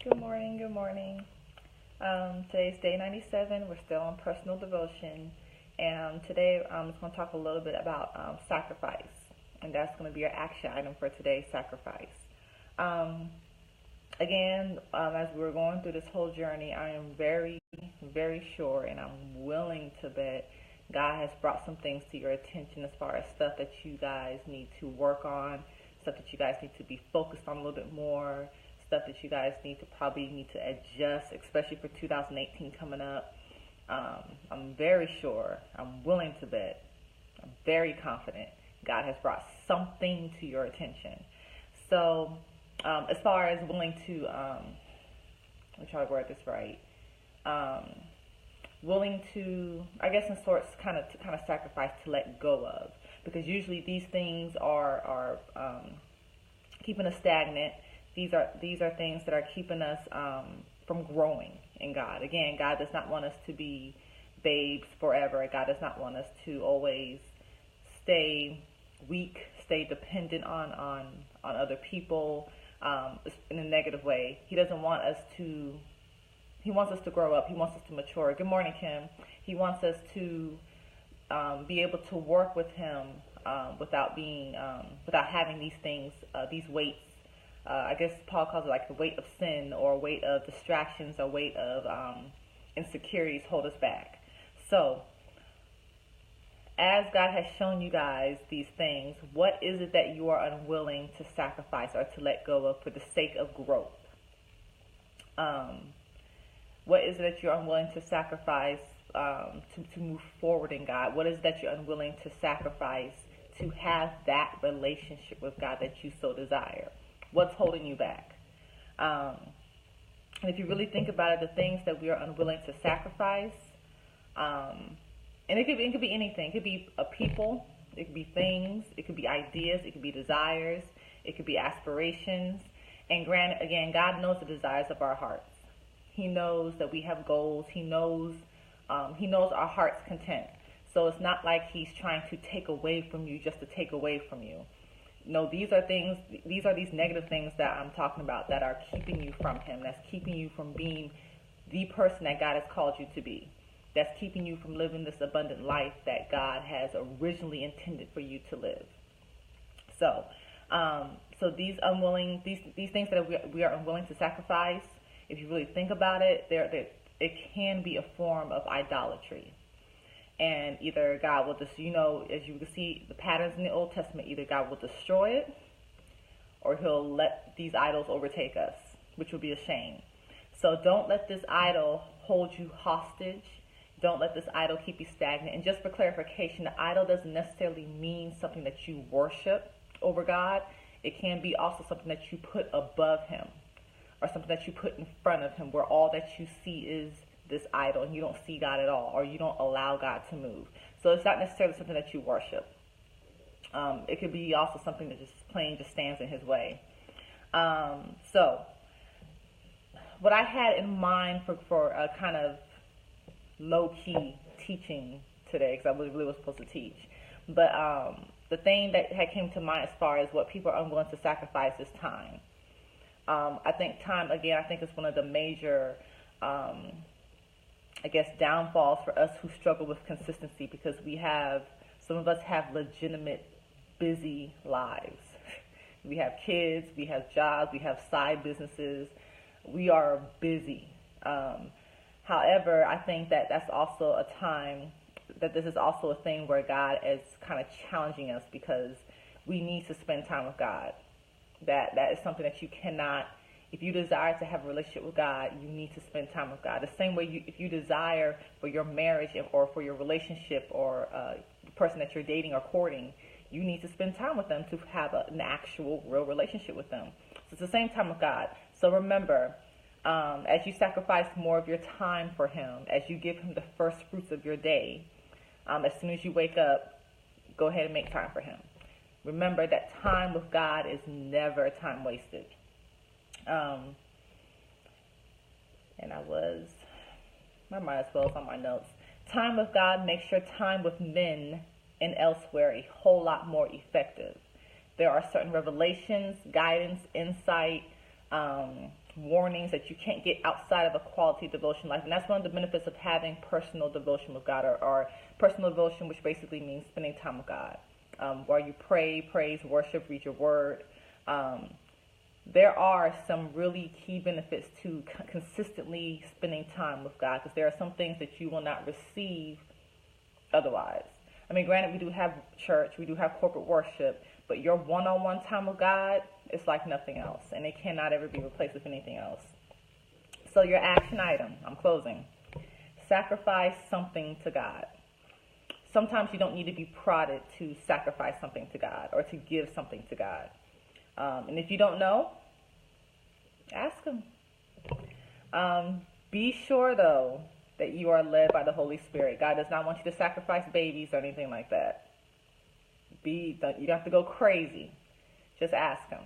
Good morning, good morning. Today's day 97. We're still on personal devotion. And today I'm just going to talk a little bit about sacrifice. And that's going to be our action item for today's sacrifice. Um, as we're going through this whole journey, I am very, very sure and I'm willing to bet God has brought some things to your attention as far as stuff that you guys need to work on, stuff that you guys need to be focused on a little bit more, stuff that you guys need to adjust, especially for 2018 coming up. I'm very sure, I'm willing to bet, I'm very confident God has brought something to your attention. So, as far as willing to, let me try to word this right. Um, Willing to, I guess, in sorts, kind of sacrifice to let go of, because usually these things are keeping us stagnant. These are things that are keeping us from growing in God. Again, God does not want us to be babes forever. God does not want us to always stay weak, stay dependent on other people in a negative way. He doesn't want us to. He wants us to grow up. He wants us to mature. Good morning, Kim. He wants us to be able to work with Him without having these things, these weights. I guess Paul calls it like the weight of sin or weight of distractions or weight of insecurities hold us back. So, as God has shown you guys these things, what is it that you are unwilling to sacrifice or to let go of for the sake of growth? What is it that you're unwilling to sacrifice to move forward in God? What is it that you're unwilling to sacrifice to have that relationship with God that you so desire? What's holding you back? And if you really think about it, the things that we are unwilling to sacrifice, and it could be anything. It could be a people, it could be things, it could be ideas, it could be desires, it could be aspirations. And granted, again, God knows the desires of our hearts. He knows that we have goals. He knows our heart's content. So it's not like He's trying to take away from you just to take away from you. No, these are these negative things that I'm talking about that are keeping you from Him. That's keeping you from being the person that God has called you to be. That's keeping you from living this abundant life that God has originally intended for you to live. So, these things that we are unwilling to sacrifice, if you really think about it, it can be a form of idolatry. And either God will just, as you can see the patterns in the Old Testament, either God will destroy it or He'll let these idols overtake us, which would be a shame. So don't let this idol hold you hostage. Don't let this idol keep you stagnant. And just for clarification, the idol doesn't necessarily mean something that you worship over God. It can be also something that you put above Him, or something that you put in front of Him, where all that you see is this idol and you don't see God at all, or you don't allow God to move. So it's not necessarily something that you worship. It could be also something that just stands in His way. So what I had in mind for a kind of low-key teaching today, because I really was supposed to teach, but the thing that had came to mind as far as what people are unwilling to sacrifice is time. I think time, again, I think is one of the major, downfalls for us who struggle with consistency, because some of us have legitimate busy lives. We have kids, we have jobs, we have side businesses. We are busy. However, I think that that's also a time that this is also a thing where God is kind of challenging us, because we need to spend time with God. That is something that you cannot, if you desire to have a relationship with God, you need to spend time with God. The same way if you desire for your marriage or for your relationship or the person that you're dating or courting, you need to spend time with them to have an actual real relationship with them. So it's the same time with God. So remember, as you sacrifice more of your time for Him, as you give Him the first fruits of your day, as soon as you wake up, go ahead and make time for Him. Remember that time with God is never time wasted. And my mind as well as on my notes. Time with God makes your time with men and elsewhere a whole lot more effective. There are certain revelations, guidance, insight, warnings that you can't get outside of a quality devotion life. And that's one of the benefits of having personal devotion with God, or personal devotion, which basically means spending time with God. While you pray, praise, worship, read your word. There are some really key benefits to consistently spending time with God, because there are some things that you will not receive otherwise. I mean, granted, we do have church, we do have corporate worship, but your one-on-one time with God is like nothing else, and it cannot ever be replaced with anything else. So your action item, I'm closing. Sacrifice something to God. Sometimes you don't need to be prodded to sacrifice something to God or to give something to God. And if you don't know, ask Him. Be sure, though, that you are led by the Holy Spirit. God does not want you to sacrifice babies or anything like that. You don't have to go crazy. Just ask Him.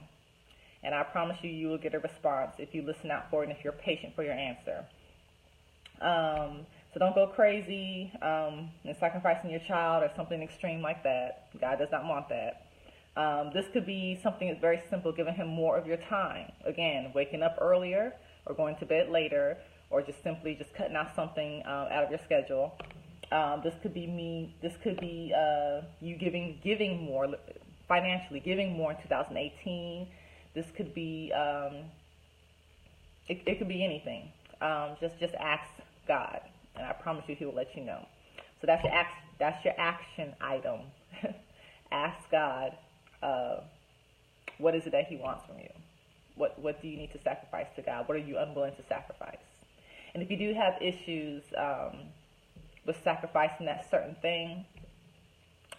And I promise you, you will get a response if you listen out for it and if you're patient for your answer. So don't go crazy in sacrificing your child or something extreme like that. God does not want that. This could be something that's very simple, giving Him more of your time. Again, waking up earlier or going to bed later, or just simply just cutting out something out of your schedule. This could be you giving more financially, giving more in 2018. This could be it could be anything. Just ask God, and I promise you He will let you know. So that's your action item. Ask God, what is it that He wants from you? What do you need to sacrifice to God? What are you unwilling to sacrifice? And if you do have issues with sacrificing that certain thing,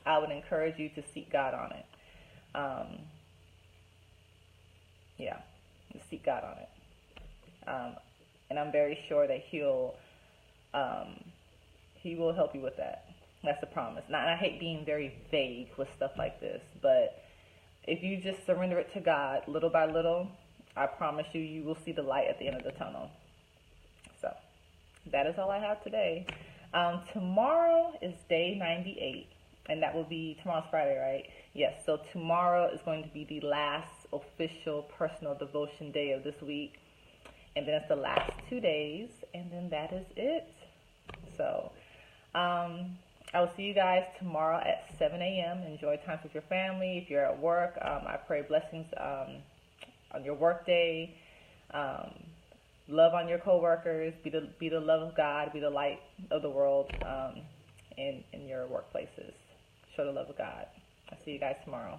I would encourage you to seek God on it. Seek God on it. And I'm very sure that He will help you with that. That's a promise. Now, and I hate being very vague with stuff like this, but if you just surrender it to God little by little, I promise you, you will see the light at the end of the tunnel. So that is all I have today. Tomorrow is day 98, and that will be, tomorrow's Friday, right? Yes, so tomorrow is going to be the last official personal devotion day of this week, and then it's the last 2 days, and then that is it. So I will see you guys tomorrow at 7 a.m. Enjoy times with your family. If you're at work, I pray blessings on your work day. Love on your coworkers. Be the love of God. Be the light of the world in your workplaces. Show the love of God. I'll see you guys tomorrow.